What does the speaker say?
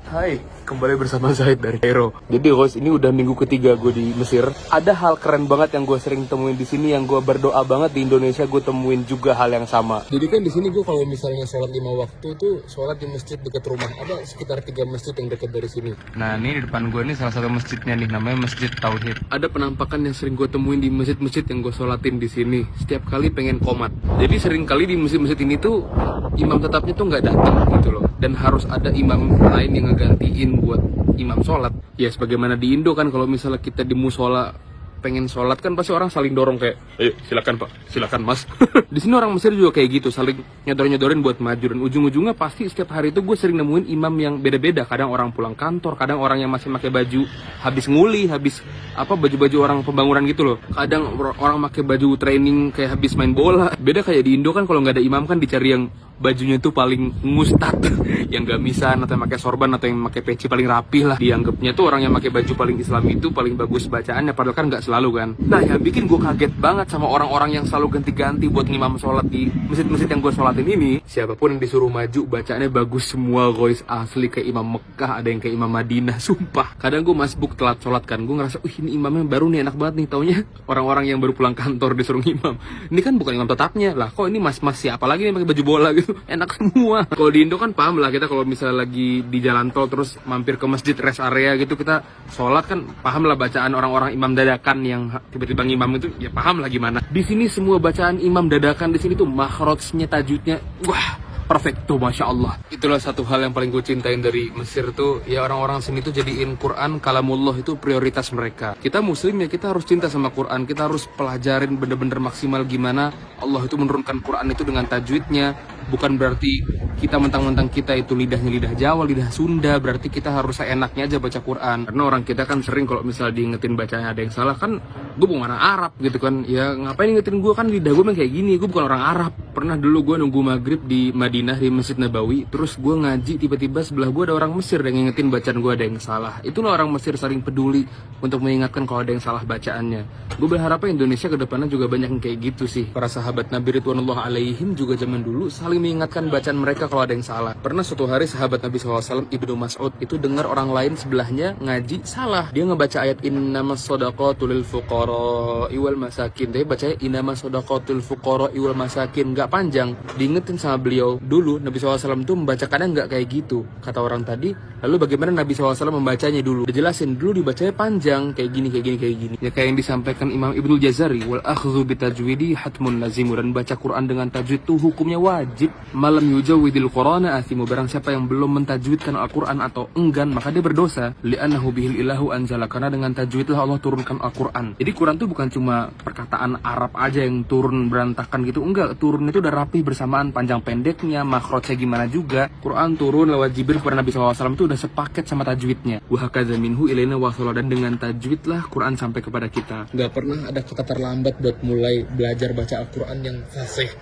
Hai, kembali bersama Zaid dari Cairo. Jadi guys, ini udah minggu ketiga gue di Mesir. Ada hal keren banget yang gue sering temuin di sini, yang gue berdoa banget di Indonesia gue temuin juga hal yang sama. Jadi kan di sini gue kalau misalnya sholat 5 waktu tuh sholat di masjid dekat rumah. Ada sekitar 3 masjid yang dekat dari sini. Nah ini di depan gue nih salah satu masjidnya nih, namanya Masjid Tauhid. Ada penampakan yang sering gue temuin di masjid-masjid yang gue sholatin di sini. Setiap kali pengen komat. Jadi sering kali di masjid-masjid ini tuh imam tetapnya tuh nggak datang gitu loh. Dan harus ada imam lain yang ngegantiin buat imam sholat. Ya sebagaimana di Indo kan, kalau misalnya kita di musola pengen sholat kan pasti orang saling dorong kayak, ayo silakan pak, silakan mas. Di sini orang Mesir juga kayak gitu, saling nyodorin buat maju. Dan ujung-ujungnya pasti setiap hari itu gue sering nemuin imam yang beda-beda. Kadang orang pulang kantor, kadang orang yang masih pakai baju habis nguli, habis baju-baju orang pembangunan gitu loh. Kadang orang pakai baju training kayak habis main bola. Beda kayak di Indo kan, kalau nggak ada imam kan dicari yang bajunya itu paling mustad, yang gamisan atau yang pakai sorban atau yang pakai peci paling rapih lah. Dianggapnya tuh orang yang pakai baju paling Islam itu paling bagus bacaannya, padahal kan nggak selalu kan. Nah yang bikin gue kaget banget sama orang-orang yang selalu ganti-ganti buat ngimam sholat di masjid-masjid yang gue sholatin ini. Siapapun yang disuruh maju bacaannya bagus semua guys, asli kayak imam Mekah, ada yang kayak imam Madinah, sumpah. Kadang gue masbuk telat sholat kan, gue ngerasa, ini imamnya baru nih, enak banget nih. Taunya orang-orang yang baru pulang kantor disuruh imam. Ini kan bukan imam tetapnya lah, kok ini mas-mas siapa lagi nih pakai baju bola gitu. Enak semua. Kalau di Indo kan paham lah kita, kalau misalnya lagi di jalan tol terus mampir ke masjid rest area gitu, kita sholat kan paham lah bacaan orang-orang imam dadakan yang tiba-tiba ngimam itu, ya paham lah gimana. Di sini semua bacaan imam dadakan di sini tuh makhrajnya, tajwidnya, wah perfect tuh, masya Allah. Itulah satu hal yang paling gue cintain dari Mesir tuh, ya orang-orang sini tuh jadiin Quran kalamullah itu prioritas mereka. Kita muslim ya, kita harus cinta sama Quran, kita harus pelajarin bener-bener maksimal gimana Allah itu menurunkan Quran itu dengan tajwidnya. Bukan berarti kita mentang-mentang kita itu lidahnya lidah Jawa, lidah Sunda, berarti kita harus seenaknya aja baca Quran. Karena orang kita kan sering kalau misalnya diingetin bacanya ada yang salah, kan gue bukan orang Arab gitu kan. Ya ngapain ingetin gue, kan lidah gue memang kayak gini, gue bukan orang Arab. Pernah dulu gue nunggu maghrib di Madinah di Masjid Nabawi, terus gue ngaji, tiba-tiba sebelah gue ada orang Mesir yang ngingetin bacaan gue ada yang salah. Itulah orang Mesir saling peduli untuk mengingatkan kalau ada yang salah bacaannya. Gue berharap Indonesia kedepannya juga banyak yang kayak gitu sih. Para sahabat Nabi Ridwanullah alaihim juga zaman dulu saling mengingatkan bacaan mereka kalau ada yang salah. Pernah suatu hari sahabat Nabi SAW Ibnu Mas'ud itu dengar orang lain sebelahnya ngaji salah. Dia ngebaca ayat innamas shadaqatu lil fuqara wal masakin. Dia bacanya innamas shadaqatu lil fuqara wal masakin, nggak panjang. Diingetin sama beliau, dulu Nabi SAW tuh membacakannya nggak kayak gitu, kata orang tadi. Lalu bagaimana Nabi SAW membacanya dulu? Dijelasin dulu dibacanya panjang, kayak gini, kayak gini, kayak gini. Ya kayak yang disampaikan Imam Ibnu Jazari, wal akhdhu bitajwidi hatmun lazimu, dan baca Quran dengan tajwid itu hukumnya wajib. Malam yujawidil Qur'ana athimu, barang siapa yang belum mentajwidkan Al-Quran atau enggan maka dia berdosa. Li'annahu bihil ilahu anzala, karena dengan tajwidlah Allah turunkan Al-Quran. Jadi Quran itu bukan cuma perkataan Arab aja yang turun berantakan gitu, enggak. Turun itu udah rapi bersamaan, panjang pendeknya, makhrajnya gimana juga. Quran turun lewat Jibril kepada Nabi SAW itu udah sepaket sama tajwidnya. Wa hakadza minhu ilaina wasala, dan dengan tajwidlah Quran sampai kepada kita. Enggak pernah ada kata terlambat buat mulai belajar baca Al-Quran yang fasih.